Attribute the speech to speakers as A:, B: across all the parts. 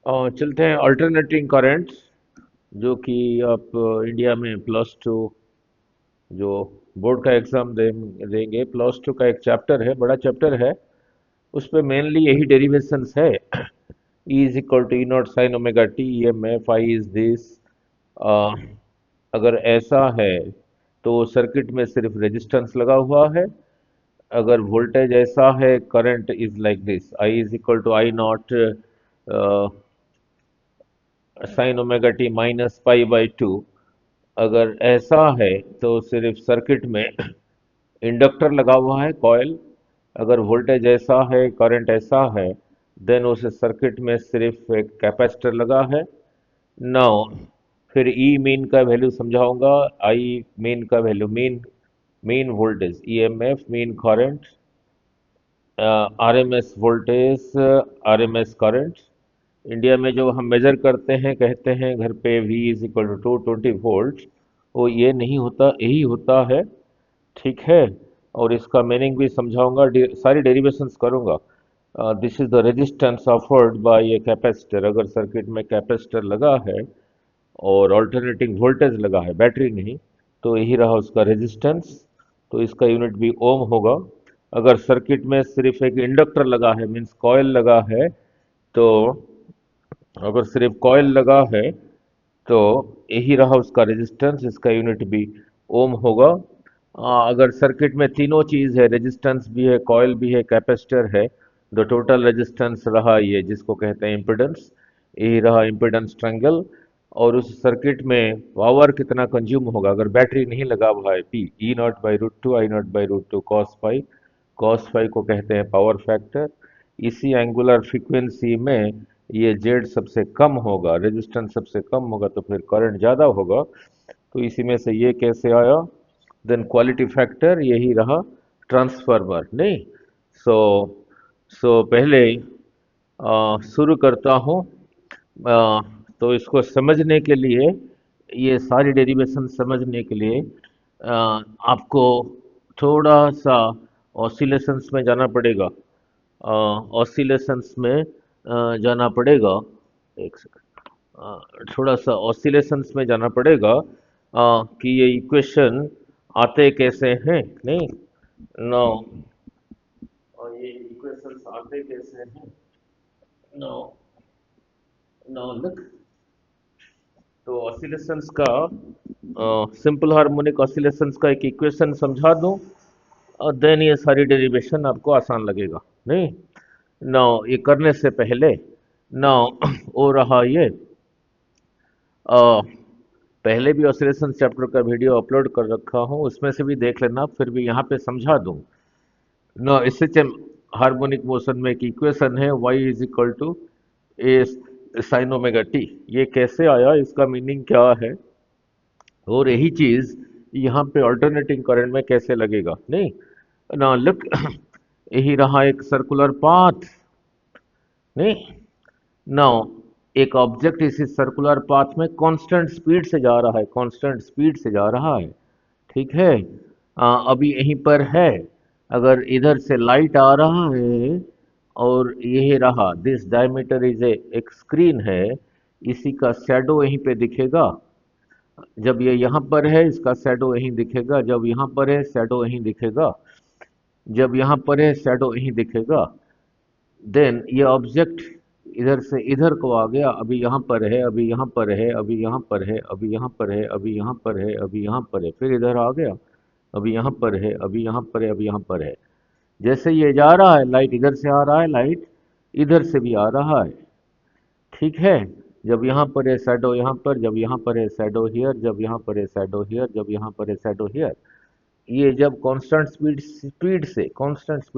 A: चलते हैं alternating currents, जो कि आप इंडिया में प्लस टू जो बोर्ड का एग्जाम देंगे, प्लस टू का एक चैप्टर है, बड़ा चैप्टर है। उस पे मेनली यही डेरिवेशंस है। E is equal to E not sine omega t, e m f i is this. अगर ऐसा है तो सर्किट में सिर्फ रेजिस्टेंस लगा हुआ है। अगर वोल्टेज ऐसा है, current is like this, i is equal to I not sine omega t minus pi by two. अगर ऐसा है तो सिर्फ सर्किट में इंडक्टर लगा हुआ है, कॉयल। अगर वोल्टेज ऐसा है, करंट ऐसा है, देन उस सर्किट में सिर्फ एक कैपेसिटर लगा है। नाउ फिर ई मीन का वैल्यू समझाऊंगा। आई मीन का value, mean mean voltage, EMF, mean current, RMS voltage, RMS current. India में जो हम मेजर करते हैं, कहते हैं घर पे V is equal to 220 volt, वो ये नहीं होता, यही होता है। ठीक है। और इसका मीनिंग भी समझाऊंगा, सारी डेरिवेशंस करूंगा। This is the resistance offered by a capacitor. अगर सर्किट में कैपेसिटर लगा है और ऑल्टरनेटिंग वोल्टेज लगा है, बैटरी नहीं, तो यही रहा उसका रेजिस्टेंस। तो इसका यूनिट भी ओम होगा। अगर सर्किट में सिर्फ एक इंडक्टर लगा है, मीन्स कॉयल लगा है, तो अगर सिर्फ कॉयल लगा है तो यही रहा उसका रेजिस्टेंस, इसका यूनिट भी ओम होगा। अगर सर्किट में तीनों चीज है, रेजिस्टेंस भी है, कॉयल भी है, कैपेसिटर है, तो टोटल रेजिस्टेंस रहा ये, जिसको कहते हैं इम्पिडेंस। यही रहा इम्पिडेंस ट्रायंगल। और उस सर्किट में पावर कितना कंज्यूम होगा, अगर बैटरी नहीं लगा हुआ है, p e naught by root two I not by root two cos phi. Cos phi को कहते हैं पावर फैक्टर। इसी एंगुलर फ्रीक्वेंसी में ये जेड सबसे कम होगा, रेजिस्टेंस सबसे कम होगा, तो फिर करंट ज़्यादा होगा। तो इसी में से ये कैसे आया? देन क्वालिटी फैक्टर यही रहा, ट्रांसफार्मर नहीं। सो पहले शुरू करता हूँ। अ, तो इसको समझने के लिए, ये सारी डेरिवेशन समझने के लिए आपको थोड़ा सा ऑसिलेशंस में जाना पड़ेगा। ऑसिलेशंस में जाना पड़ेगा। एक सेकंड, थोड़ा सा ऑसिलेशंस में जाना पड़ेगा, कि ये इक्वेशन आते कैसे हैं, नहीं। नो, ये इक्वेशंस आते कैसे हैं? No, no look. तो ऑसिलेशंस का, सिंपल हार्मोनिक ऑसिलेशंस का एक इक्वेशन समझा दूं, और देन ये सारी डेरिवेशन आपको आसान लगेगा, नहीं। नाउ ये करने से पहले, नाउ हो रहा ये, अ, पहले भी ऑसिलेशन चैप्टर का वीडियो अपलोड कर रखा हूँ, उसमें से भी देख लेना, फिर भी यहाँ पे समझा दूँ। ना, इससे हार्मोनिक मोशन में एक इक्वेशन है, y is equal to a sine omega t. ये कैसे आया, इसका मीनिंग क्या है, और यही चीज यहाँ पे अल्टरनेटिंग करंट में कैसे लगेगा, नहीं। ना लुक, यही रहा एक सर्कुलर पाथ, नहीं। नाउ एक ऑब्जेक्ट इस सर्कुलर पाथ में कांस्टेंट स्पीड से जा रहा है, कांस्टेंट स्पीड से जा रहा है। ठीक है। अभी यहीं पर है। अगर इधर से लाइट आ रहा है, और यह रहा, दिस डायमीटर इज ए एक स्क्रीन है, इसी का शैडो यहीं पे दिखेगा। जब ये यहाँ पर है, इसका शैडो यहीं दिखेगा। जब यहाँ पर है, शैडो यहीं दिखेगा। जब यहाँ पर है, शैडो यहीं दिखेगा। देन ये ऑब्जेक्ट इधर से इधर को आ गया, अभी यहाँ पर है, अभी यहाँ पर है, अभी यहाँ पर है, अभी यहाँ पर है, अभी यहाँ पर है, अभी यहाँ पर है, फिर इधर आ गया, अभी यहाँ पर है, अभी यहाँ पर है, अभी यहाँ पर है। जैसे ये जा रहा है, लाइट इधर से आ रहा है, लाइट इधर से भी आ रहा है। ठीक है। जब यहाँ पर है शैडो यहाँ पर, जब यहाँ पर है शैडो हियर, जब यहाँ पर है शैडो हियर, जब यहाँ पर है शैडो हियर। ये जब कांस्टेंट स्पीड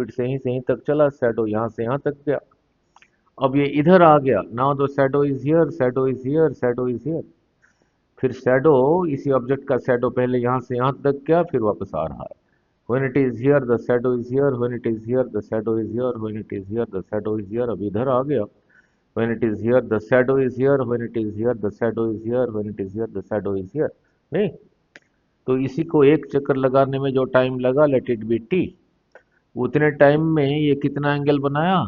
A: से यहीं तक चला, शैडो यहाँ से यहाँ तक गया। अब ये इधर आ गया, now the shadow is here, shadow is here, shadow is here. फिर शैडो, इसी ऑब्जेक्ट का शैडो पहले यहाँ से यहाँ तक गया, फिर वापस आ रहा है। When it is here the shadow is here, when it is here the shadow is here, when it is here the shadow is here. अब इधर आ गया, when it is here the shadow is here, when it is here the shadow is here, when it is here the shadow is here, नहीं। तो इसी को एक चक्कर लगाने में जो टाइम लगा, लेट इट बी टी, उतने टाइम में ये कितना एंगल बनाया?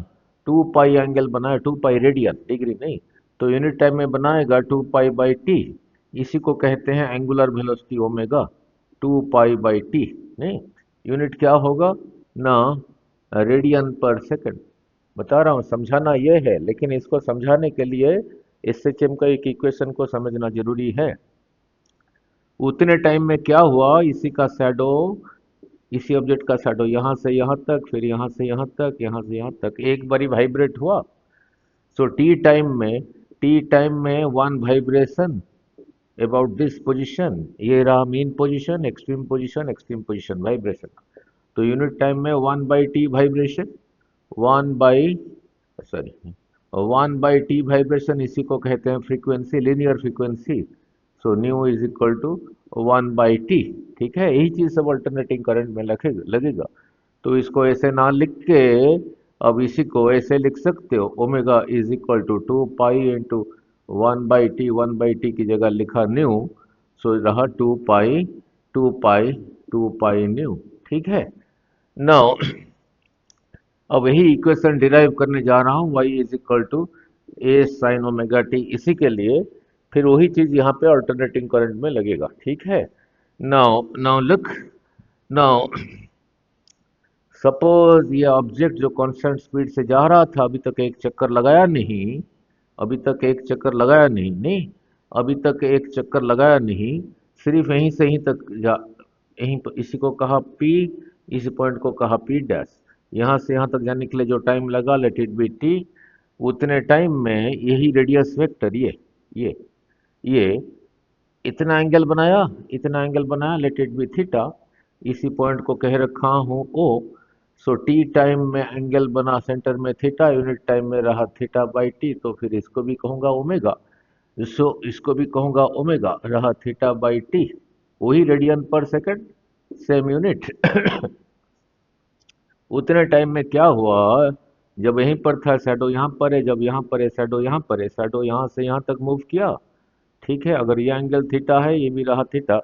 A: टू पाई एंगल बनाया, 2 पाई रेडियन, डिग्री नहीं, तो यूनिट टाइम में बनाएगा 2 पाई/t, इसी को कहते हैं एंगुलर वेलोसिटी ओमेगा, 2 पाई/t। नहीं, यूनिट क्या होगा ना, रेडियन पर सेकंड। बता रहा हूँ, समझाना ये है, लेकिन इसको समझाने के लिए एसएचएम का एक इक्वेशन को समझना जरूरी है। उतने टाइम में क्या हुआ, इसी का शैडो, इसी ऑब्जेक्ट का शैडो यहाँ से यहाँ तक, फिर यहाँ से यहाँ तक, यहाँ से यहाँ तक एक बारी वाइब्रेट हुआ। सो टी टाइम में one vibration about this position, ये रहा mean position, extreme position vibration. तो यूनिट टाइम में 1/t vibration, one by sorry 1/t vibration, इसी को कहते हैं frequency, linear frequency. So nu is equal to 1/t। ठीक है, यही चीज सब अल्टरनेटिंग करंट में लगेगा। तो इसको ऐसे ना लिख के अब इसी को ऐसे लिख सकते हो, omega is equal to 2 pi into 1/t, 1/t की जगह लिखा न्यू, सो रहा 2 पाई, 2 पाई, 2 पाई न्यू। ठीक है, नाउ अब यही इक्वेशन डिराइव करने जा रहा हूँ, y is equal to a sine omega T, इसी के लिए फिर वही चीज यहाँ पे अल्टरनेटिंग करंट में लगेगा। ठीक है, now now look, now suppose ये ऑब्जेक्ट जो कांस्टेंट स्पीड से जा रहा था, अभी तक एक चक्कर लगाया नहीं, अभी तक एक चक्कर लगाया नहीं, नहीं अभी तक एक चक्कर लगाया नहीं, सिर्फ यहीं से यहीं तक जा, यहीं पर इसी को कहा P, इस पॉइंट को कहा P डैश। यहाँ से यहाँ तक जाने के लिए जो टाइम लगा, लेट इट बी T, उतने टाइम में यही रेडियस वेक्टर, ये ये इतना एंगल बनाया, इतना एंगल बनाया, लेट इट बी थीटा, इसी पॉइंट को कह रखा हूँ O। सो टी टाइम में एंगल बना सेंटर में थीटा, यूनिट टाइम में रहा थीटा/t, तो फिर इसको भी कहूँगा ओमेगा। सो इसको भी कहूँगा ओमेगा, रहा थीटा/t, वही रेडियन पर सेकंड, सेम यूनिट। उतने टाइम में क्या हुआ, जब यहीं पर था शैडो यहाँ पर है, जब यहाँ पर है शैडो यहाँ पर है, शैडो यहाँ से यहाँ तक मूव किया। ठीक है, अगर ये एंगल थीटा है, ये भी रहा थीटा,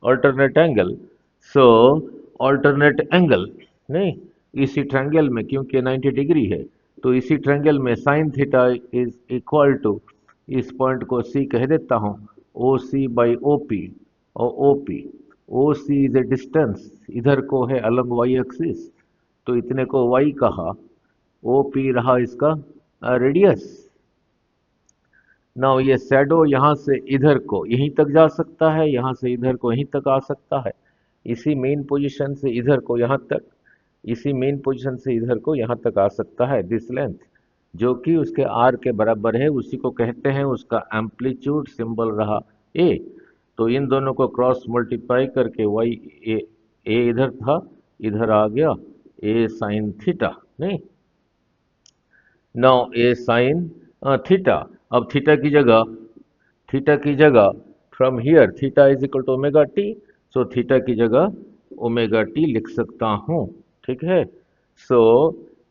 A: अल्टरनेट एंगल। सो अल्टरनेट एंगल नहीं, इसी ट्रायंगल में क्योंकि 90 डिग्री है, तो इसी ट्रायंगल में sine theta is equal to, इस पॉइंट को सी कह देता हूँ, ओ सी बाई ओ पी, और o p, o c is a distance, इधर को है अलग वाई एक्सिस, तो इतने को वाई कहा, ओ पी रहा इसका रेडियस। नाउ ये शैडो यहाँ से इधर को यहीं तक जा सकता है, यहाँ से इधर को यहीं तक आ सकता है, इसी मेन पोजीशन से इधर को यहाँ तक, इसी मेन पोजीशन से इधर को यहाँ तक आ सकता है, दिस लेंथ जो कि उसके आर के बराबर है, उसी को कहते हैं, उसका एम्पलीट्यूड सिंबल रहा ए। तो इन दोनों को क्रॉस मल्टीप्लाई करके वाई ए इधर था, इधर आ गया ए साइन थीटा, नहीं नाउ ए साइन थीटा। अब थीटा की जगह from here theta is equal to omega t, so theta की जगह ओमेगा टी लिख सकता हूँ। ठीक है, सो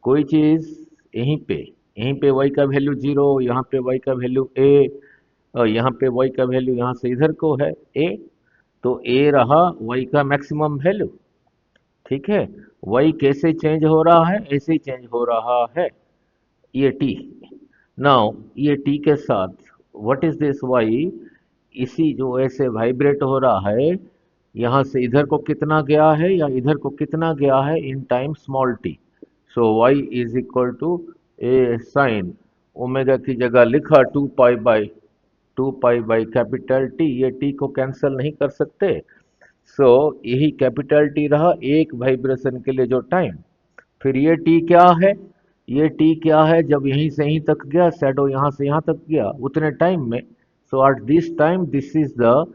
A: कोई चीज यहीं पे y का वैल्यू 0, यहाँ पे y का वैल्यू a, और यहाँ पे y का वैल्यू यहाँ से इधर को है a, तो a रहा y का मैक्सिमम वैल्यू। ठीक है, y कैसे चेंज हो रहा है, ऐसे ही चेंज हो रहा है, ये t। नाउ ये t के साथ व्हाट इज दिस y, इसी जो ऐसे वाइब्रेट हो रहा है, यहाँ से इधर को कितना गया है या इधर को कितना गया है in time small t। So y is equal to a sine omega की जगह लिखा 2 पाई बाई कैपिटल टी, ये t को कैंसिल नहीं कर सकते। सो यही कैपिटल टी रहा एक वाइब्रेशन के लिए जो टाइम। फिर ये टी क्या है, ये टी क्या है, जब यहीं से यहीं तक गया, शैडो यहाँ से यहाँ तक गया उतने टाइम में। So at this time this is the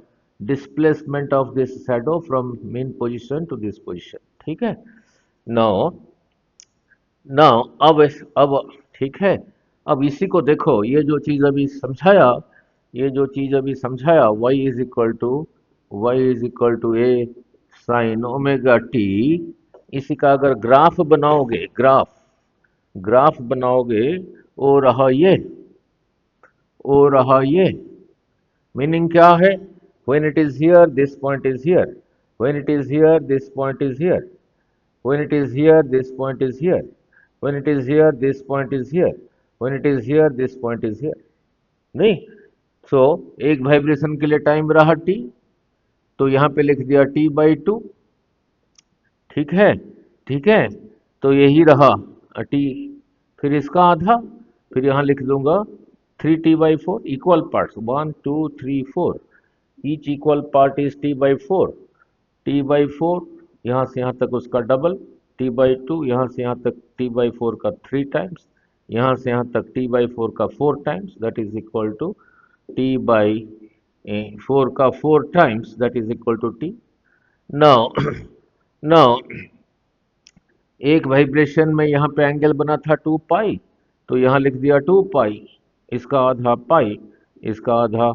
A: displacement of this shadow from mean position to this position. ठीक है, नाउ नाउ अब ठीक है, अब इसी को देखो, ये जो चीज अभी समझाया, ये जो चीज अभी समझाया, y is equal to a sine omega T, इसी का अगर ग्राफ बनाओगे, ग्राफ बनाओगे, ओ रहा ये, ओ रहा ये, मीनिंग क्या है, when it is here this point is here, when it is here this point is here, when it is here this point is here, when it is here this point is here, when it is here this point is here, नहीं। सो एक vibration के लिए time रहा T, तो यहाँ पे लिख दिया T/2, ठीक है, ठीक है। तो यही रहा टी, फिर इसका आधा, फिर यहाँ लिख दूंगा 3T/4 equal parts 1 2 3 4, each equal part is T/4, T/4 यहाँ से यहाँ तक उसका डबल, T/2 यहाँ से यहाँ तक T/4 का 3 टाइम्स, यहाँ से यहाँ तक T/4 का 4 times, that is equal to T/4 का 4 times, that is equal to T। Now now एक वाइब्रेशन में यहाँ पे एंगल बना था 2 पाई, तो यहाँ लिख दिया 2 पाई, इसका आधा पाई, इसका आधा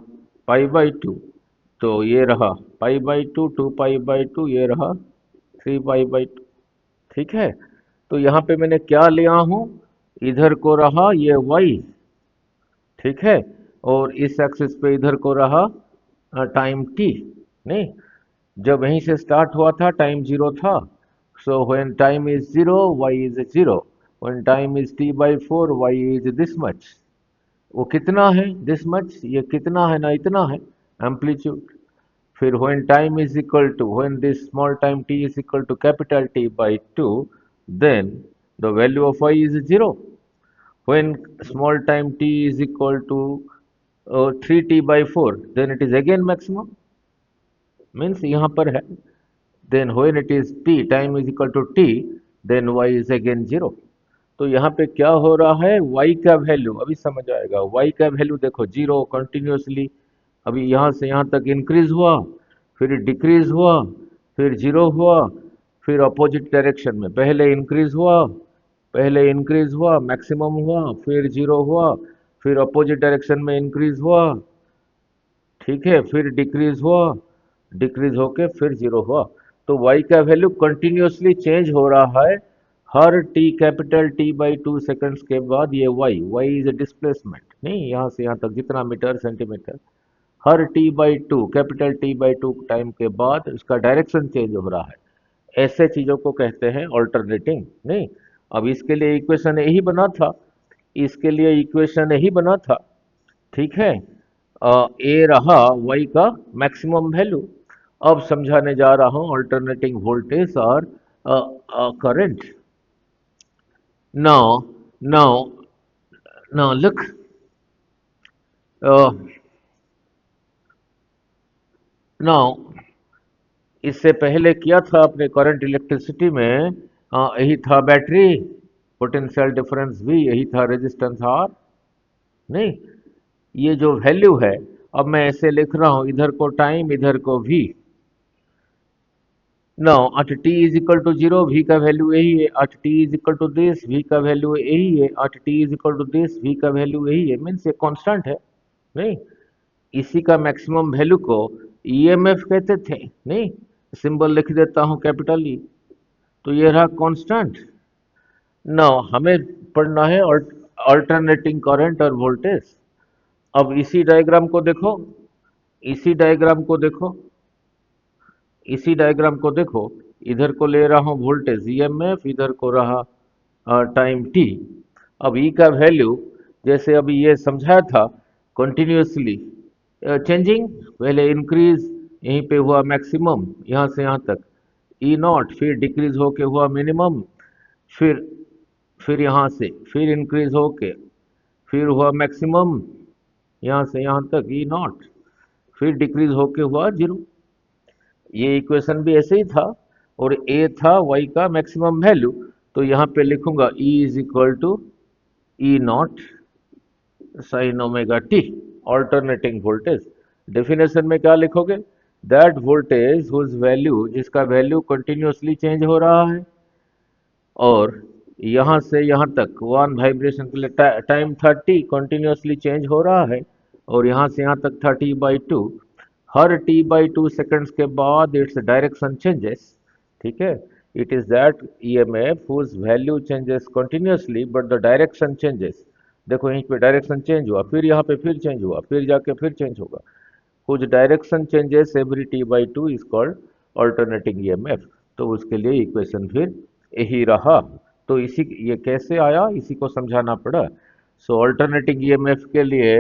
A: पाई/2, तो ये रहा पाई/2, 2 पाई/2, ये रहा 3 पाई/2, ठीक है। तो यहाँ पे मैंने क्या लिया हूँ, इधर को रहा ये y, ठीक है, और इस एक्सिस पे इधर को रहा टाइम t, नहीं। जब वहीं से स्टार्ट हुआ था टाइम 0 था, so when time is 0 y is 0, when time is T/4 y is this much. वो कितना है दिस मच, ये कितना है ना इतना है, एम्पलीट्यूड। फिर when time is equal to, when this small time t is equal to capital T/2, then the value of y is 0। When small time t is equal to 3T/4, then it is again maximum, means यहाँ पर है। Then when it is t, time is equal to t, then y is again 0। तो यहाँ पे क्या हो रहा है, y का वैल्यू अभी समझ आएगा, y का वैल्यू देखो 0 कंटिन्यूसली, अभी यहाँ से यहाँ तक इंक्रीज हुआ, फिर डिक्रीज हुआ, फिर 0 हुआ, फिर अपोजिट डायरेक्शन में पहले इंक्रीज हुआ, पहले इंक्रीज हुआ मैक्सिमम हुआ, फिर 0 हुआ, फिर अपोजिट डायरेक्शन में इंक्रीज हुआ, ठीक है, फिर डिक्रीज हुआ, डिक्रीज होके फिर 0 हुआ। तो y का वैल्यू कंटिन्यूसली चेंज हो रहा है हर t, कैपिटल T/2 सेकंड्स के बाद। ये y इज ए डिस्प्लेसमेंट, नहीं, यहाँ से यहाँ तक जितना मीटर सेंटीमीटर, हर T/2 कैपिटल T/2 टाइम के बाद इसका डायरेक्शन चेंज हो रहा है। ऐसे चीजों को कहते हैं ऑल्टरनेटिंग, नहीं। अब इसके लिए इक्वेशन यही बना था, इसके लिए इक्वेशन यही बना था, ठीक है। ए रहा y का मैक्सिमम वैल्यू। अब समझाने जा रहा हूं अल्टरनेटिंग वोल्टेज और current. Now now now look, now इससे पहले किया था अपने करंट इलेक्ट्रिसिटी में, यही था बैटरी, पोटेंशियल डिफरेंस भी यही था, रेजिस्टेंस R, नहीं। ये जो वैल्यू है, अब मैं ऐसे लिख रहा हूं, इधर को टाइम इधर को v। Now at t is equal to 0 v का वैल्यू यही है, at t is equal to this v का वैल्यू यही है, at t is equal to this v का वैल्यू यही है, मीन्स ये कांस्टेंट है, नहीं। इसी का मैक्सिमम वैल्यू को ईएमएफ कहते थे, नहीं। सिंबल लिख देता हूं कैपिटल ई, तो ये रहा कांस्टेंट। नाउ हमें पढ़ना है अल्टरनेटिंग करंट और वोल्टेज। अब इसी डायग्राम को देखो, इसी डायग्राम को देखो, इसी डायग्राम को देखो, इधर को ले रहा हूं वोल्टेज ईएमएफ, इधर को रहा टाइम टी। अब ई का वैल्यू जैसे अभी ये समझाया था, कंटिन्यूसली चेंजिंग, पहले इंक्रीज, यहीं पे हुआ मैक्सिमम यहाँ से यहाँ तक E0, फिर डिक्रीज होके हुआ मिनिमम, फिर यहाँ से फिर इंक्रीज होके फिर हुआ मैक्सिमम यहाँ से यहाँ तक E0, फिर डिक्रीज होके हुआ 0। ये इक्वेशन भी ऐसे ही था, और ए था y का मैक्सिमम वैल्यू, तो यहाँ पे लिखूंगा E is equal to E0 sine omega t, alternating voltage. Definition में क्या लिखोगे, दैट वोल्टेज हुज वैल्यू, जिसका वैल्यू कंटिन्यूसली चेंज हो रहा है, और यहाँ से यहाँ तक वन वाइब्रेशन के लिए टाइम 30 कंटिन्यूसली चेंज हो रहा है, और यहाँ से यहाँ तक 30/2, हर T/2 सेकंड्स के बाद इट्स डायरेक्शन चेंजेस, ठीक है। It is that EMF whose value changes continuously but the direction changes. देखो यहीं पे डायरेक्शन चेंज हुआ, फिर यहाँ पे फिर चेंज हुआ, फिर जाके फिर चेंज होगा, whose direction changes every T/2 is called alternating EMF. तो उसके लिए इक्वेशन फिर यही रहा। तो इसी ये कैसे आया, इसी को समझाना पड़ा। सो अल्टरनेटिंग ईएमएफ के लिए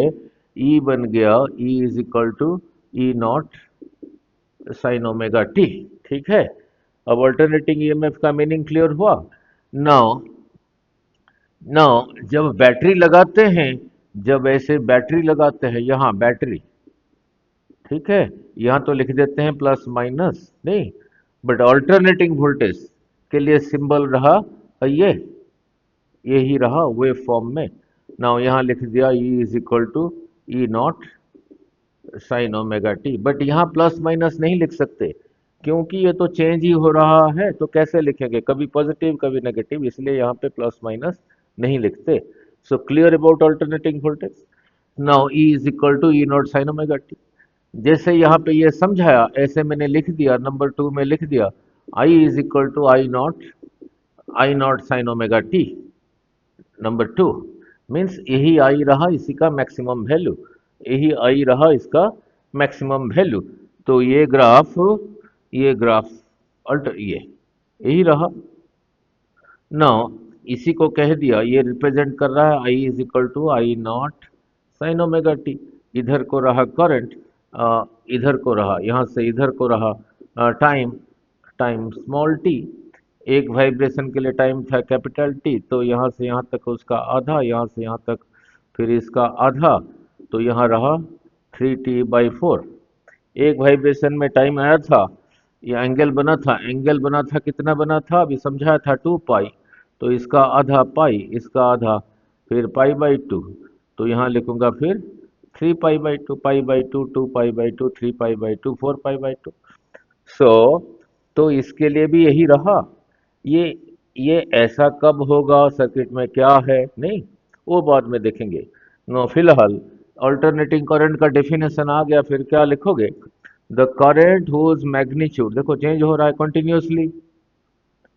A: ई बन गया E is equal to E not sine omega t. ठीक है, अब अल्टरनेटिंग ईएमएफ का मीनिंग क्लियर हुआ। नाउ नाउ जब बैटरी लगाते हैं, जब ऐसे बैटरी लगाते हैं, यहाँ बैटरी, ठीक है, यहाँ तो लिख देते हैं प्लस माइनस नहीं, बट अल्टरनेटिंग वोल्टेज के लिए सिंबल रहा ये यही रहा वेव फॉर्म में। नाउ यहाँ लिख दिया E is equal to E not sine omega t, but यहाँ प्लस माइनस नहीं लिख सकते क्योंकि ये तो चेंज ही हो रहा है, तो कैसे लिखेंगे, कभी पॉजिटिव कभी नेगेटिव, इसलिए यहाँ पे प्लस माइनस नहीं लिखते। So clear about alternating voltage. Now E is equal to E not sine omega t. जैसे यहाँ पे ये समझाया ऐसे मैंने लिख दिया, नंबर 2 में लिख दिया I is equal to I not sine omega t. Number 2 means यही आई रहा इसी का मैक्सिमम वैल्यू, यही आई रहा इसका मैक्सिमम वैल्यू। तो ये ग्राफ अल्टर ये यही रहा। नाउ इसी को कह दिया, ये रिप्रेजेंट कर रहा है I is equal to I not sine omega t. इधर को रहा करंट, इधर को रहा, यहाँ से इधर को रहा टाइम, टाइम स्मॉल टी। एक वाइब्रेशन के लिए टाइम था कैपिटल टी, तो यहाँ से यहाँ तक उसका आधा, यहाँ से यहाँ तक फिर इसका आधा, तो यहाँ रहा 3t/4। एक वाइब्रेशन में टाइम आया था, ये एंगल बना था, एंगल बना था, कितना बना था अभी समझाया था 2 पाई, तो इसका आधा पाई, इसका आधा फिर पाई/2, तो यहाँ लिखूंगा फिर 3 पाई/2, पाई/2, 2 पाई/2, 3 पाई/2, 4 पाई/2। सो तो इसके लिए भी यही रहा। ये ये ऐसा कब होगा, सर्किट में क्या है नहीं, वो बाद में देखेंगे। नो फिलहाल अल्टरनेटिंग करंट का डेफिनेशन आ गया, फिर क्या लिखोगे, द करंट हुज मैग्नीट्यूड, देखो चेंज हो रहा है continuously,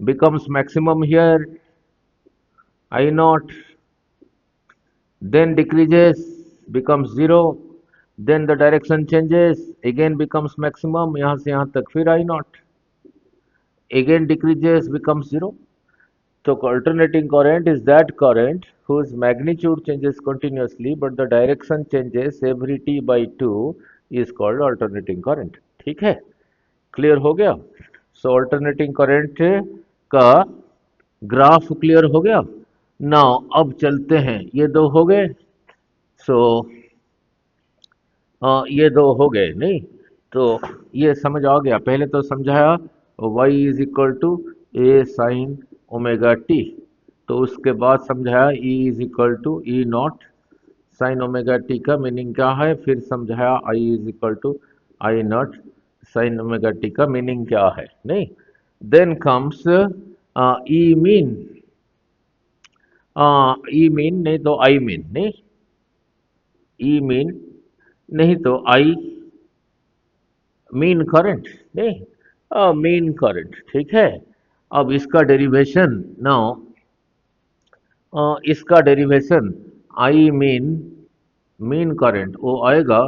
A: becomes maximum here I naught, then decreases becomes 0, then the direction changes again becomes maximum, यहाँ से यहाँ तक फिर I naught, again decreases becomes 0। So alternating current is that current whose magnitude changes continuously but the direction changes every t/2 is called alternating current। ठीक है, clear हो गया। सो alternating current का ग्राफ क्लियर हो गया। नाउ अब चलते हैं, ये दो हो गए। सो ये दो हो गए नहीं, तो ये समझ आ गया, पहले तो समझाया y is equal to a sine omega t, तो उसके बाद समझाया e is equal to E not sine omega t का मीनिंग क्या है, फिर समझाया i is equal to I not sine omega t का मीनिंग क्या है नहीं। Then comes E mean, E mean नहीं तो आई मीन नहीं, ई मीन नहीं तो आई मीन करंट नहीं, मीन करंट। ठीक है, अब इसका डेरिवेशन नाउ, इसका derivation I mean mean current वो आएगा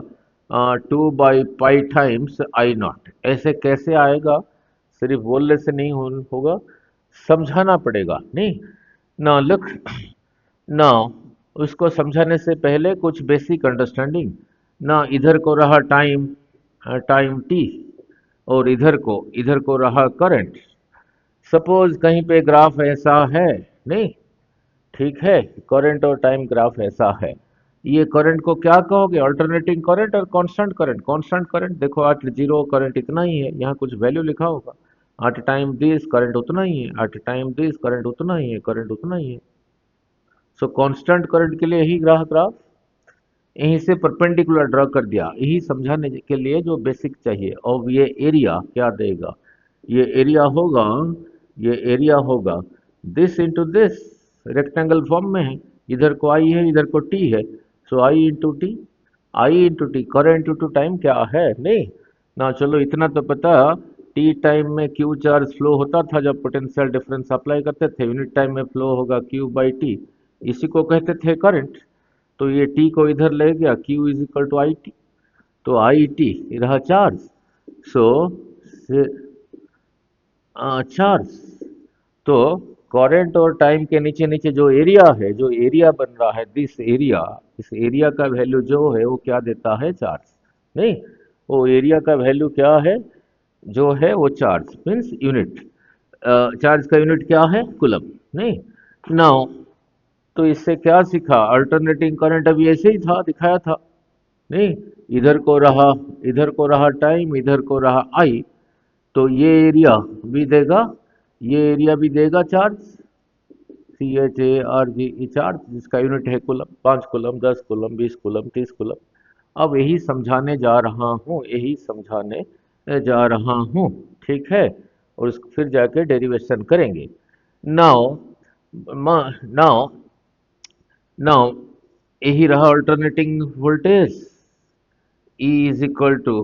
A: 2/पाई टाइम्स आई नॉट। ऐसे कैसे आएगा, सिर्फ बोलने से नहीं होगा, समझाना पड़ेगा नहीं। ना लुक, ना उसको समझाने से पहले कुछ बेसिक अंडरस्टैंडिंग। ना इधर को रहा टाइम, टाइम टी, और इधर को रहा करंट। सपोज कहीं पे ग्राफ ऐसा है नहीं, ठीक है, करंट और टाइम ग्राफ ऐसा है, ये करंट को क्या कहोगे, अल्टरनेटिंग करंट और कांस्टेंट करंट। कांस्टेंट करंट देखो एट जीरो करंट इतना ही है, यहाँ कुछ वैल्यू लिखा होगा, एट टाइम दिस करंट उतना ही है, एट टाइम दिस करंट उतना ही है, करंट उतना ही है। सो कांस्टेंट करंट के लिए यही ग्राफ यहीं से परपेंडिकुलर ड्रॉ कर दिया, यही समझाने के लिए जो बेसिक चाहिए। और ये एरिया क्या देगा, ये एरिया होगा, ये एरिया होगा this into this, rectangle form में है, इधर को आई है इधर को टी है, so I into t, I into t, current into time क्या है नहीं ना। चलो इतना तो पता, टी टाइम में क्यू चार्ज फ्लो होता था जब पोटेंशियल डिफरेंस अप्लाई करते थे, यूनिट टाइम में फ्लो होगा क्यू/टी, इसी को कहते थे करंट। तो ये टी को इधर ले गया, Q is equal to I t, तो आई टी रहा चार्ज, सो चार्ज, तो करंट और टाइम के नीचे नीचे जो एरिया है, जो एरिया बन रहा है, दिस एरिया, इस एरिया का वैल्यू जो है वो क्या देता है? चार्ज। नहीं, वो एरिया का वैल्यू क्या है? जो है वो चार्ज मीन्स यूनिट। चार्ज का यूनिट क्या है? कूलम। नहीं, नाउ तो इससे क्या सीखा? अल्टरनेटिंग करंट अभी ऐसे ही था, दिखाया था। नहीं, इधर को रहा, इधर को रहा टाइम, इधर को रहा आई, तो ये एरिया भी देगा, ये एरिया भी देगा चार्ज, CHARGE चार्ज, जिसका यूनिट है coulomb. 5 coulomb, 10 coulomb, 20 coulomb, 30 coulomb. अब यही समझाने जा रहा हूँ, यही समझाने जा रहा हूँ। ठीक है, और फिर जाके डेरिवेशन करेंगे। नाउ नाउ नाउ यही रहा alternating voltage, E is equal to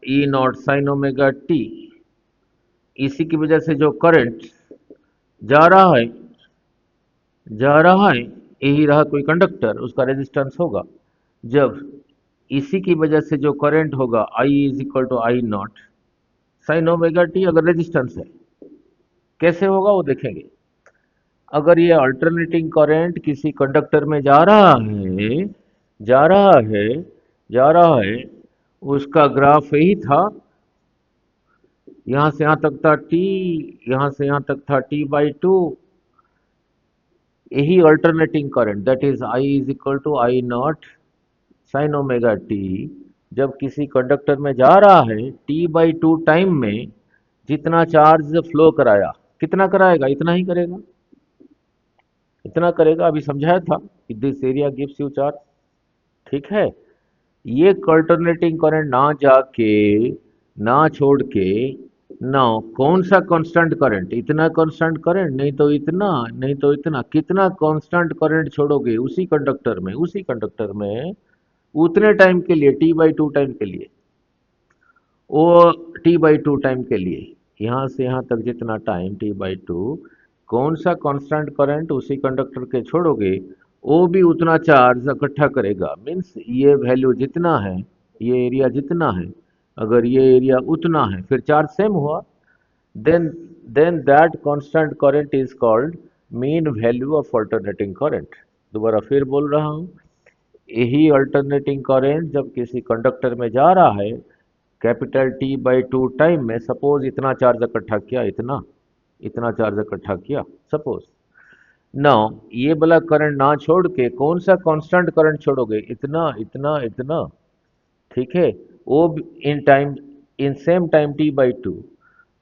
A: E not sine omega T. इसी की वजह से जो करंट जा रहा है, जा रहा है, यही रहा कोई कंडक्टर, उसका रेजिस्टेंस होगा। जब इसी की वजह से जो करंट होगा, I is equal to I not sine omega t, अगर रेजिस्टेंस है, कैसे होगा वो देखेंगे। अगर ये अल्टरनेटिंग करंट किसी कंडक्टर में जा रहा है, जा रहा है, जा रहा है, उसका ग्राफ यही था, यहां से यहां तक था टी, यहां से यहां तक था T/2। यही alternating current, that is I is equal to I not sine omega t, जब किसी कंडक्टर में जा रहा है, T/2 टाइम में जितना चार्ज फ्लो कराया, कितना कराएगा? इतना ही करेगा, इतना करेगा। अभी समझाया था कि this area gives you charge. ठीक है, ये अल्टरनेटिंग करंट ना जाके, ना छोड़ के, ना कौन सा कांस्टेंट करंट? इतना कांस्टेंट करंट, नहीं तो इतना, नहीं तो इतना। कितना कांस्टेंट करंट छोड़ोगे उसी कंडक्टर में, उसी कंडक्टर में उतने टाइम के लिए, T/2 टाइम के लिए, वो T/2 टाइम के लिए, यहाँ से यहाँ तक जितना टाइम T/2, कौन सा कांस्टेंट करंट उसी कंडक्टर के छोड़ोगे, वो भी उतना चार्ज इकट्ठा करेगा। मीन्स ये वैल्यू जितना है, ये एरिया जितना है, अगर ये एरिया उतना है, फिर चार्ज सेम हुआ, then that constant current is called mean value of alternating current। दोबारा फिर बोल रहा हूँ, यही अल्टरनेटिंग करंट जब किसी कंडक्टर में जा रहा है, कैपिटल T/2 टाइम में, सपोज इतना चार्ज इकट्ठा किया, इतना, इतना चार्ज इकट्ठा किया सपोज। नाउ ये वाला करंट ना छोड़ के कौन सा कांस्टेंट करंट छोड़ोगे? इतना, इतना, इतना। ठीक है, वो in time, in same time T/2,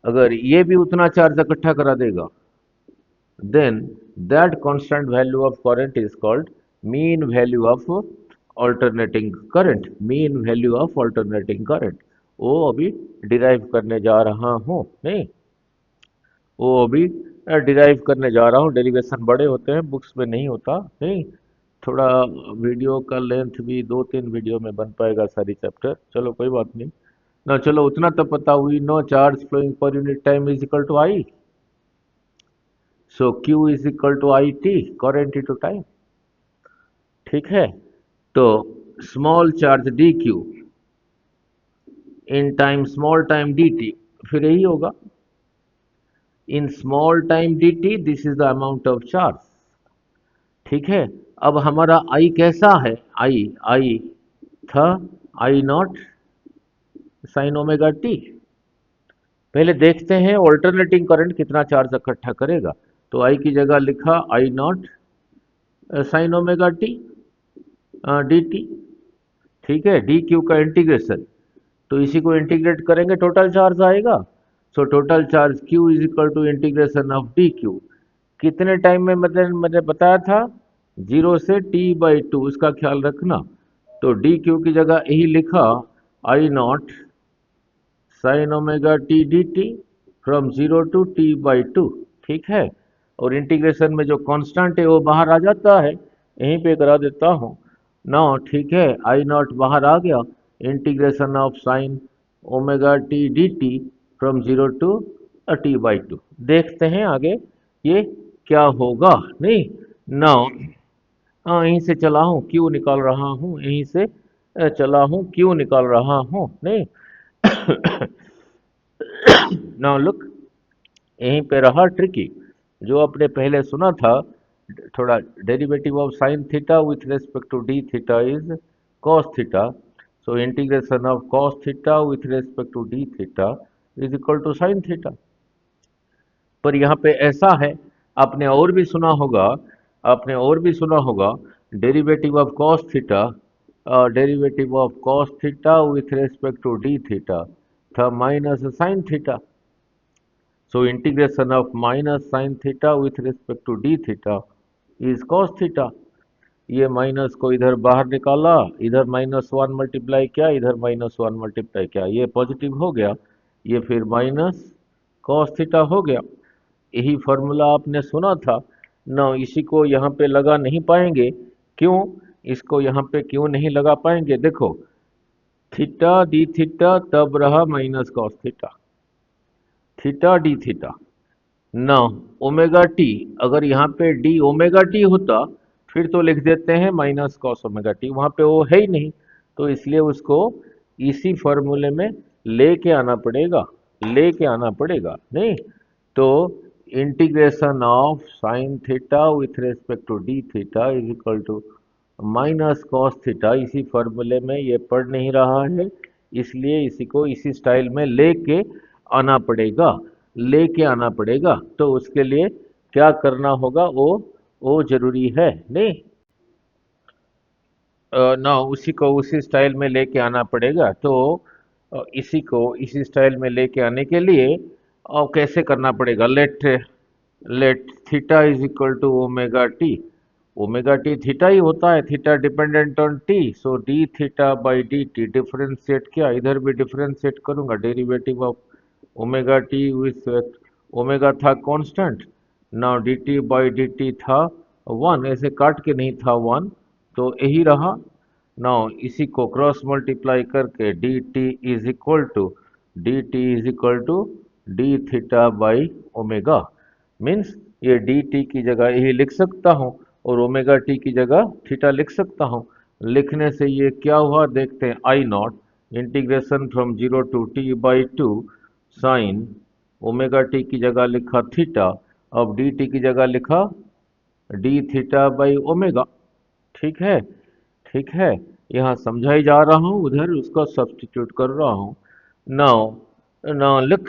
A: अगर ये भी उतना चार्ज इकट्ठा करा देगा, then that constant value of current is called mean value of alternating current, mean value of alternating current। वो अभी डिराइव करने जा रहा हूँ। नहीं, वो अभी डिराइव करने जा रहा हूँ। डेरिवेशन बड़े होते हैं, बुक्स में नहीं होता। नहीं, थोड़ा वीडियो का लेंथ भी 2-3 वीडियो में बन पाएगा सारी चैप्टर। चलो कोई बात नहीं ना, चलो उतना तो पता हुई। No charge flowing per unit time is equal to I, so Q is equal to I t, current into time. ठीक है, तो small charge d Q in time small time d t, फिर यही होगा, in small time d t this is the amount of charge. ठीक है, अब हमारा आई कैसा है? आई, आई था आई नॉट साइन ओमेगा टी। पहले देखते हैं ऑल्टरनेटिंग करंट कितना चार्ज इकट्ठा करेगा। तो आई की जगह लिखा I not sine omega t d t. ठीक है, डी क्यू का इंटीग्रेशन, तो इसी को इंटीग्रेट करेंगे, टोटल चार्ज आएगा। So total charge Q is equal to integration of d Q. कितने टाइम में? मतलब मैंने बताया था 0 से T/2, इसका ख्याल रखना। तो डी क्यू की जगह यही लिखा I not sine omega t d t from 0 to T/2। ठीक है, और इंटीग्रेशन में जो कांस्टेंट है वो बाहर आ जाता है, यहीं पे करा देता हूँ ना। ठीक है, आई नॉट बाहर आ गया, integration of sine omega t d t from 0 to T/2। देखते हैं आगे ये क्या होगा। नहीं, ना, हाँ यहीं से चला हूँ, क्यों निकाल रहा हूँ, यहीं से चला हूँ, क्यों निकाल रहा हूँ। नहीं, नाउ लुक, यहीं पे रहा ट्रिकी। जो आपने पहले सुना था थोड़ा, derivative of sine theta with respect to d theta is cos theta, so integration of cos theta with respect to d theta is equal to sine theta. पर यहाँ पे ऐसा है, आपने और भी सुना होगा, आपने और भी सुना होगा, derivative of cos theta, derivative of cos theta with respect to d theta था minus sine theta. So integration of minus sin theta with respect to d theta is cos theta। ये माइनस को इधर बाहर निकाला, इधर -1 multiply किया, इधर -1 multiply किया, ये पॉजिटिव हो गया, ये फिर माइनस कॉस थीटा हो गया। यही फॉर्मूला आपने सुना था ना, इसी को यहाँ पे लगा नहीं पाएंगे। क्यों इसको यहाँ पे क्यों नहीं लगा पाएंगे? देखो, थीटा डी थीटा तब रहा minus cos theta, theta d theta ना ओमेगा टी, अगर यहाँ पे डी ओमेगा टी होता फिर तो लिख देते हैं माइनस कॉस ओमेगा टी, वहाँ पे वो है ही नहीं, तो इसलिए उसको इसी फॉर्मूले में लेके आना पड़ेगा, लेके आना पड़ेगा नहीं। तो integration of sine theta with respect to d theta is equal to minus cos theta, इसी फॉर्मूले में ये पढ़ नहीं रहा है, इसलिए इसी को इसी स्टाइल में लेके आना पड़ेगा, लेके आना पड़ेगा। तो उसके लिए क्या करना होगा, वो जरूरी है नहीं, ना उसी को उसी स्टाइल में लेके आना पड़ेगा। तो इसी को इसी स्टाइल में लेके आने के लिए कैसे करना पड़ेगा, let let theta is equal to omega t, omega t theta ही होता है, theta dependent on t, so d theta by d t, differentiate किया, इधर भी डिफरेंशिएट करूंगा, derivative of omega t with omega था constant, now d t by d t था 1, ऐसे काट के नहीं था 1, तो यही रहा। नाउ इसी को क्रॉस मल्टीप्लाई करके d t is equal to d t is equal to d theta by omega, means ये डी टी की जगह यही लिख सकता हूँ और ओमेगा टी की जगह थीटा लिख सकता हूँ। लिखने से ये क्या हुआ देखते हैं, I naught integration from 0 to T by 2 sine omega t की जगह लिखा थीटा, अब डी टी की जगह लिखा डी थीटा बाई ओमेगा। ठीक है, ठीक है, यहाँ समझाई जा रहा हूँ, उधर उसको सब्स्टिट्यूट कर रहा हूँ। Now now look,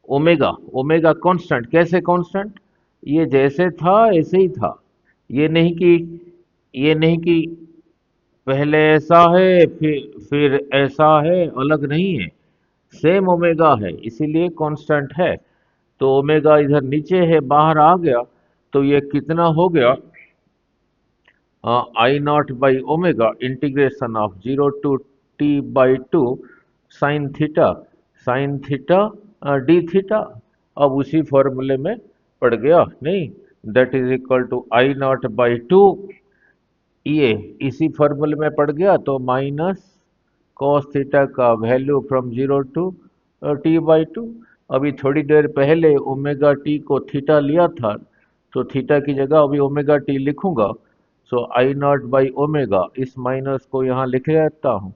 A: omega, omega constant, कैसे कांस्टेंट, ये जैसे था ऐसे ही था, ये नहीं कि ये नहीं कि पहले ऐसा है फिर ऐसा है, अलग नहीं है, सेम ओमेगा है, इसीलिए कांस्टेंट है। तो ओमेगा इधर नीचे है, बाहर आ गया, तो ये कितना हो गया, I not by omega integration of 0 to T by 2 sine theta d theta, अब उसी फॉर्मूले में पड़ गया नहीं, that is equal to I not by 2, ये इसी फॉर्मूले में पड़ गया, तो माइनस कॉस थीटा का value from 0 to T by 2। अभी थोड़ी देर पहले ओमेगा टी को थीटा लिया था, तो थीटा की जगह अभी ओमेगा टी लिखूंगा, सो आई नॉट बाई ओमेगा, इस माइनस को यहाँ लिख लेता हूँ,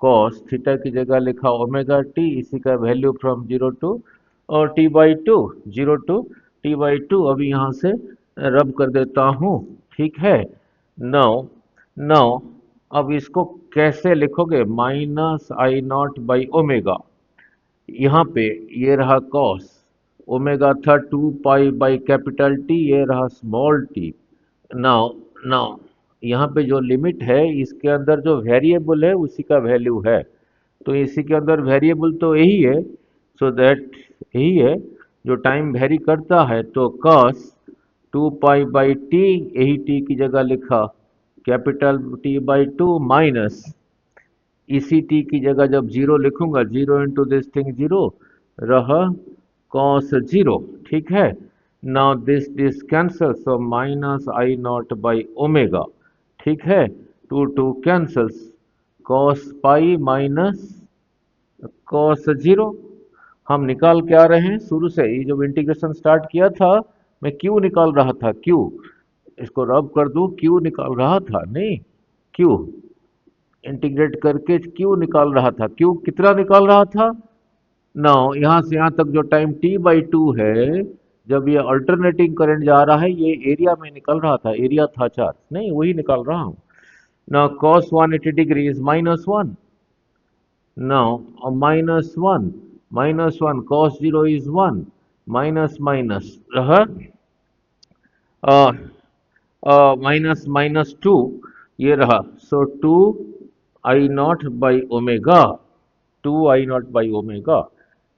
A: कॉस थीटा की जगह लिखा ओमेगा टी, इसी का वैल्यू फ्रॉम 0 टू और T by 2, 0 to T by 2, अभी यहाँ से रब कर देता हूँ। ठीक है, नाउ नाउ अब इसको कैसे लिखोगे, minus I not by omega, यहाँ पे ये रहा कॉस, ओमेगा था 2 पाई बाई कैपिटल टी, ये रहा स्मॉल टी। नाउ नाउ यहाँ पे जो लिमिट है, इसके अंदर जो वेरिएबल है उसी का वैल्यू है, तो इसी के अंदर वेरिएबल तो यही है, सो दैट यही है जो टाइम वेरी करता है, तो cos 2 पाई बाई टी, यही टी की जगह लिखा कैपिटल टी बाई 2 माइनस इसी टी की जगह जब जीरो लिखूंगा, zero into this thing zero, रहा कॉस जीरो। ठीक है, now this cancel, so minus I not by omega. ठीक है, two two cancels, cos pi minus cos zero. हम निकाल के आ रहे हैं शुरू से ही, जब इंटीग्रेशन स्टार्ट किया था मैं क्यू निकाल रहा था, क्यू, इसको रब कर दूं, क्यू निकाल रहा था नहीं, क्यू इंटीग्रेट करके क्यू निकाल रहा था, क्यू कितना निकाल रहा था, नाउ यहाँ से यहाँ तक जो टाइम t बाई 2 है, जब ये अल्टरनेटिंग करंट जा रहा है, ये एरिया में निकल रहा था, एरिया था चार्ज, नहीं वही निकाल रहा हूँ। Now cos 180 degree is -1। Now -1 cos 0 is 1, minus minus रहा माइनस माइनस 2, ये रहा, सो 2 I0/ओमेगा, 2 I0/ओमेगा।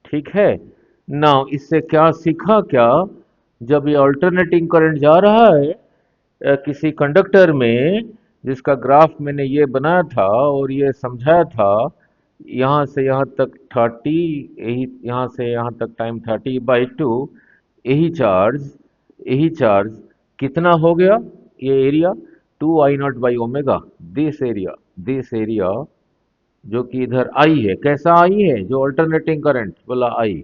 A: ठीक है। नाउ इससे क्या सीखा, क्या, जब ये अल्टरनेटिंग करंट जा रहा है किसी कंडक्टर में, जिसका ग्राफ मैंने ये बनाया था और ये समझाया था, यहाँ से यहाँ तक 30, यही यहाँ से यहाँ तक टाइम 30/2, यही चार्ज कितना हो गया, ये एरिया 2 I0/ओमेगा, दिस एरिया जो कि इधर आई है, कैसा आई है, जो अल्टरनेटिंग करंट वाला आई,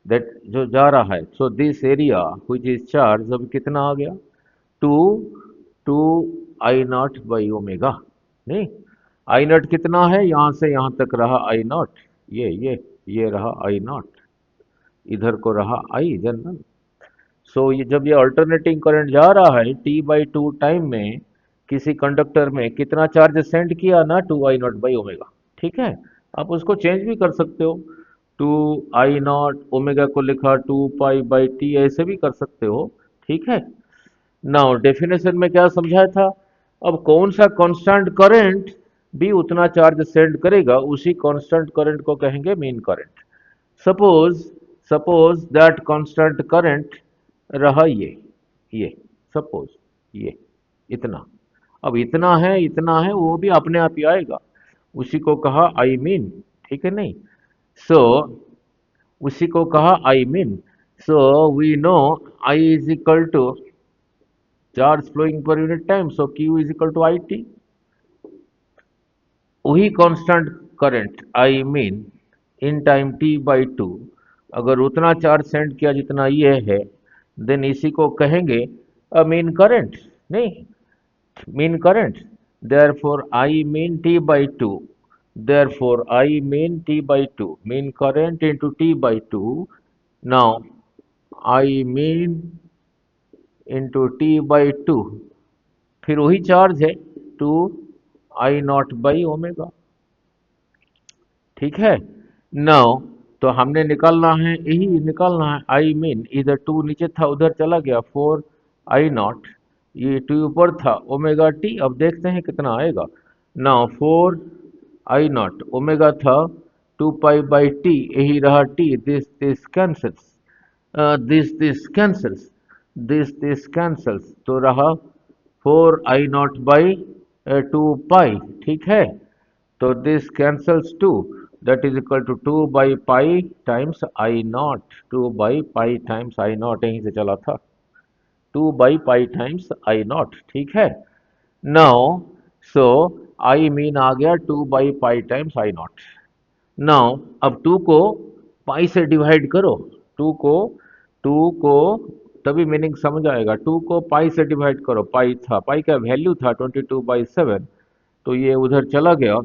A: दैट जो जा रहा है, so this area which is charge, अब कितना आ गया, टू टू I0/ओमेगा। नहीं, I0 कितना है, यहाँ से यहाँ तक रहा I0, ये रहा I0, इधर को रहा I जनरल। सो ये जब ये अल्टरनेटिंग करंट जा रहा है T/2 टाइम में, किसी कंडक्टर में कितना चार्ज सेंड किया ना, 2 I0/ओमेगा। ठीक है। आप उसको चेंज भी कर सकते हो, 2 I0 ओमेगा को लिखा 2π/T, ऐसे भी कर सकते हो। ठीक है। नाउ डेफिनेशन में क्या समझाया था, अब कौन सा कांस्टेंट करंट भी उतना चार्ज सेंड करेगा, उसी कांस्टेंट करंट को कहेंगे mean current. Suppose suppose that constant current रहा ये सपोज ये इतना, अब इतना है वो भी अपने आप ही आएगा, उसी को कहा आई मीन। ठीक है, नहीं, सो उसी को कहा I mean. So we know I is equal to charge flowing per unit time, so q is equal to I t. वही constant current I mean in time T/2, अगर उतना चार्ज सेंड किया जितना ये है, देन इसी को कहेंगे मीन करंट। नहीं, mean current, therefore I mean T/2, therefore I mean T/2, mean current into T/2। now I mean into T/2, फिर वही चार्ज है 2 I0/ओमेगा। ठीक है। नाउ तो हमने निकालना है, यही निकालना है, आई मीन इधर 2 नीचे था उधर चला गया, 4 I0, ये 2 ऊपर था, ओमेगा टी, अब देखते हैं कितना आएगा। नाउ 4 I0 ओमेगा था 2π/T, यही रहा T, this cancels, this cancels, तो रहा 4I0/2π। ठीक है। तो this cancels 2, that is equal to 2/π times I0, 2/π times I0, यहीं से चला था, 2/π times I0। ठीक है। नाउ सो आई मीन आ गया 2/π times I0। नाउ अब 2 को पाई से डिवाइड करो, 2 को 2 को तभी मीनिंग समझ आएगा, 2 को पाई से डिवाइड करो, पाई था, पाई का वैल्यू था 22/7, तो ये उधर चला गया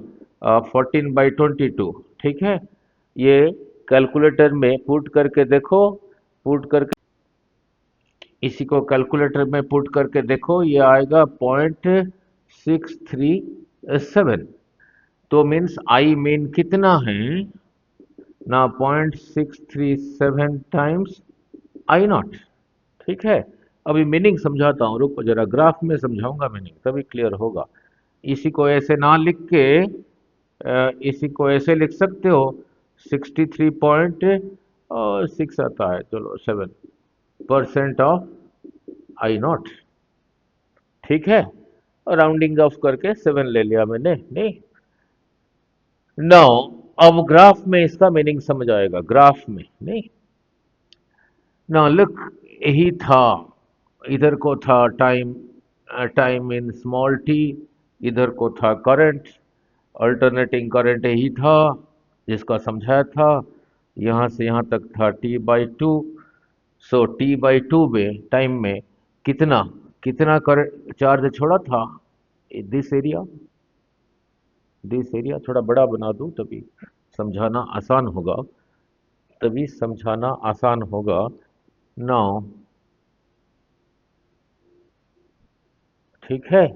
A: 14/22। ठीक है। ये कैलकुलेटर में पुट करके देखो, पुट करके इसी को कैलकुलेटर में पुट करके देखो, ये आएगा 0.637। तो मीन्स आई मीन कितना है ना, 0.637 टाइम्स I0। ठीक है। अभी मीनिंग समझाता हूँ, रुको जरा, ग्राफ में समझाऊंगा मीनिंग तभी क्लियर होगा। इसी को ऐसे ना लिख के इसी को ऐसे लिख सकते हो, 63.6 आता है, चलो 7% ऑफ I0। ठीक है। राउंडिंग ऑफ करके 7 ले लिया मैंने, नहीं। नाउ अब ग्राफ में इसका मीनिंग समझ आएगा, ग्राफ में, नहीं। ना लुक, यही था, इधर को था time, time in small T, इधर को था करंट, अल्टरनेटिंग करंट यही था जिसका समझाया था, यहाँ से यहाँ तक था T/2। सो T/2 में टाइम में कितना कितना करंट चार्ज छोड़ा था, दिस एरिया थोड़ा बड़ा बना दूं तभी समझाना आसान होगा, तभी समझाना आसान होगा। नाउ ठीक है,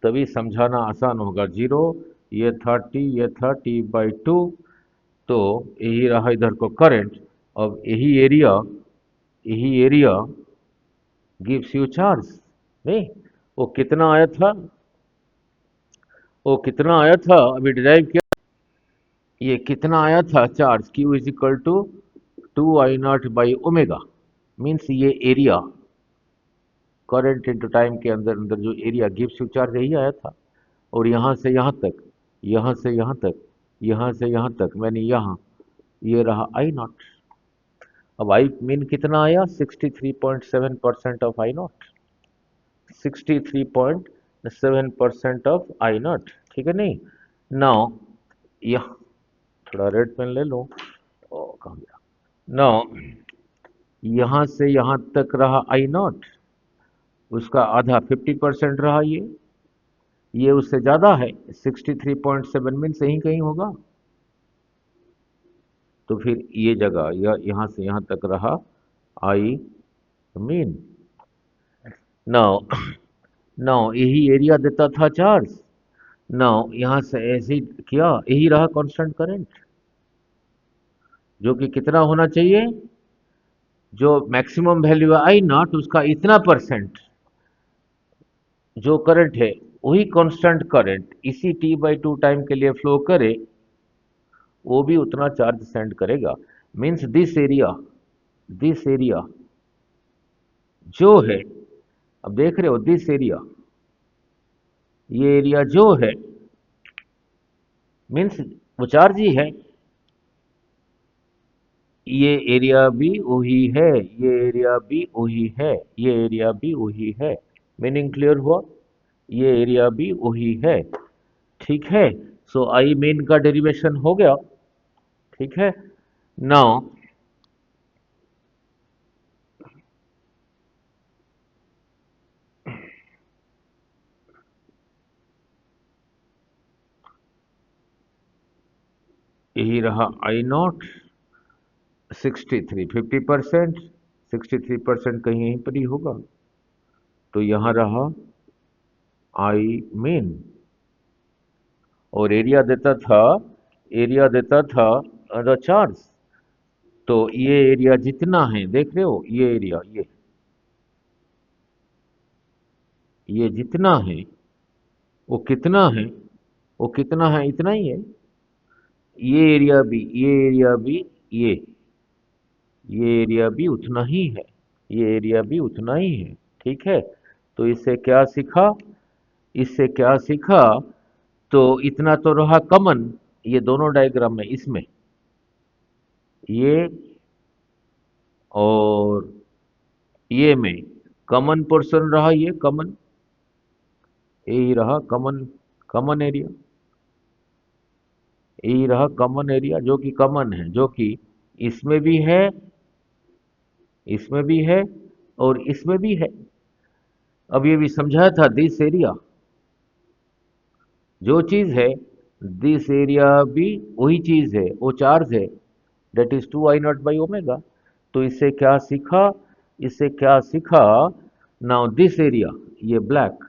A: तभी समझाना आसान होगा। 0, ये 30, ये 30/2, तो यही रहा इधर को करंट। अब यही एरिया गिव्स यू चार्ज। नहीं, वो कितना आया था, वो कितना आया था अभी डिराइव किया, ये कितना आया था charge, Q is equal to 2I0/ओमेगा। मीन्स ये एरिया करंट इनटू टाइम के अंदर अंदर जो एरिया गिव्स यू चार्ज यही आया था। और यहाँ से यहाँ तक, यहाँ से यहाँ तक, यहाँ से यहाँ तक, मैंने यहाँ, ये रहा I0। अब आई मीन कितना आया, 63.7% ऑफ I0, 63.7% ऑफ I0। ठीक है नहीं। नाउ यह थोड़ा रेड पेन ले लो, ओ कहाँ गया। नाउ यहाँ से यहाँ तक रहा I0, उसका आधा 50% रहा ये उससे ज़्यादा है, 63.7 में से ही कहीं होगा। तो फिर ये जगह यहाँ से यहाँ तक रहा आई मीन। नाउ नाउ यही एरिया देता था चार्ज। नाउ यहाँ से ऐसे ही किया, यही रहा कांस्टेंट करंट, जो कि कितना होना चाहिए, जो मैक्सिमम वैल्यू है I0 उसका इतना परसेंट जो करंट है, वही कांस्टेंट करंट इसी T/2 टाइम के लिए फ्लो करे, वो भी उतना चार्ज सेंड करेगा। मीन्स दिस एरिया जो है, अब देख रहे हो दिस एरिया, ये एरिया जो है मीन्स वो चार्ज ही है। ये एरिया भी वही है, ये एरिया भी वही है, ये एरिया भी वही है। मीनिंग क्लियर हुआ, ये एरिया भी वही है। ठीक है, सो आई मीन का डेरिवेशन हो गया। ठीक है, नाउ यही रहा I0, 50%, 63% कहीं यहीं पर ही होगा। तो यहां रहा आई मीन, और एरिया देता था द चार्ज। तो ये एरिया जितना है, देख रहे हो ये एरिया, ये जितना है वो कितना है, वो कितना है, इतना ही है। ये एरिया भी, ये एरिया भी, ये ये एरिया भी उतना ही है, ये एरिया भी उतना ही है। ठीक है, तो इससे क्या सीखा, तो इतना तो रहा कॉमन, ये दोनों डायग्राम में, इसमें ये और ये में कॉमन पोर्शन रहा, ये कॉमन, यही रहा कॉमन, कॉमन एरिया, यही रहा कॉमन एरिया जो कि कॉमन है, जो कि इसमें भी है, इसमें भी है, और इसमें भी है। अब ये भी समझाया था, दिस एरिया जो चीज है, दिस एरिया भी वही चीज है, वो चार्ज है, डेट इज 2I0/ओमेगा। तो इससे क्या सीखा, नाउ दिस एरिया, ये ब्लैक,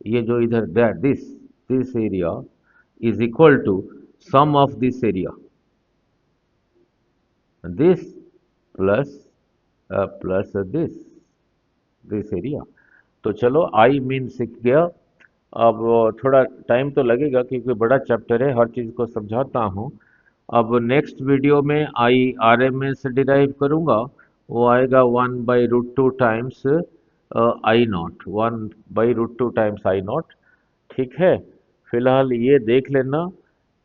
A: ये जो इधर this area is equal to sum of this area, this plus plus this area. तो चलो आई मीन सीख गया। अब थोड़ा टाइम तो लगेगा क्योंकि बड़ा चैप्टर है, हर चीज़ को समझाता हूँ। अब नेक्स्ट वीडियो में आई RMS डिराइव करूँगा, वो आएगा 1/√2 टाइम्स I0, 1/√2 टाइम्स I0। ठीक है, फिलहाल ये देख लेना,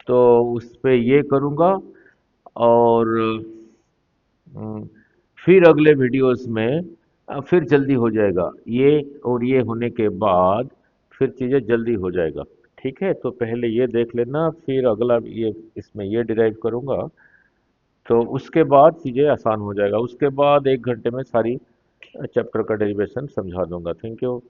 A: तो उस पे ये करूँगा। और हम्म, फिर अगले वीडियोस में फिर जल्दी हो जाएगा ये, और ये होने के बाद फिर चीज़ें जल्दी हो जाएगा। ठीक है, तो पहले ये देख लेना, फिर अगला ये इसमें ये डिराइव करूँगा, तो उसके बाद चीज़ें आसान हो जाएगा। उसके बाद 1 घंटे में सारी चैप्टर का डेरिवेशन समझा दूंगा। Thank you.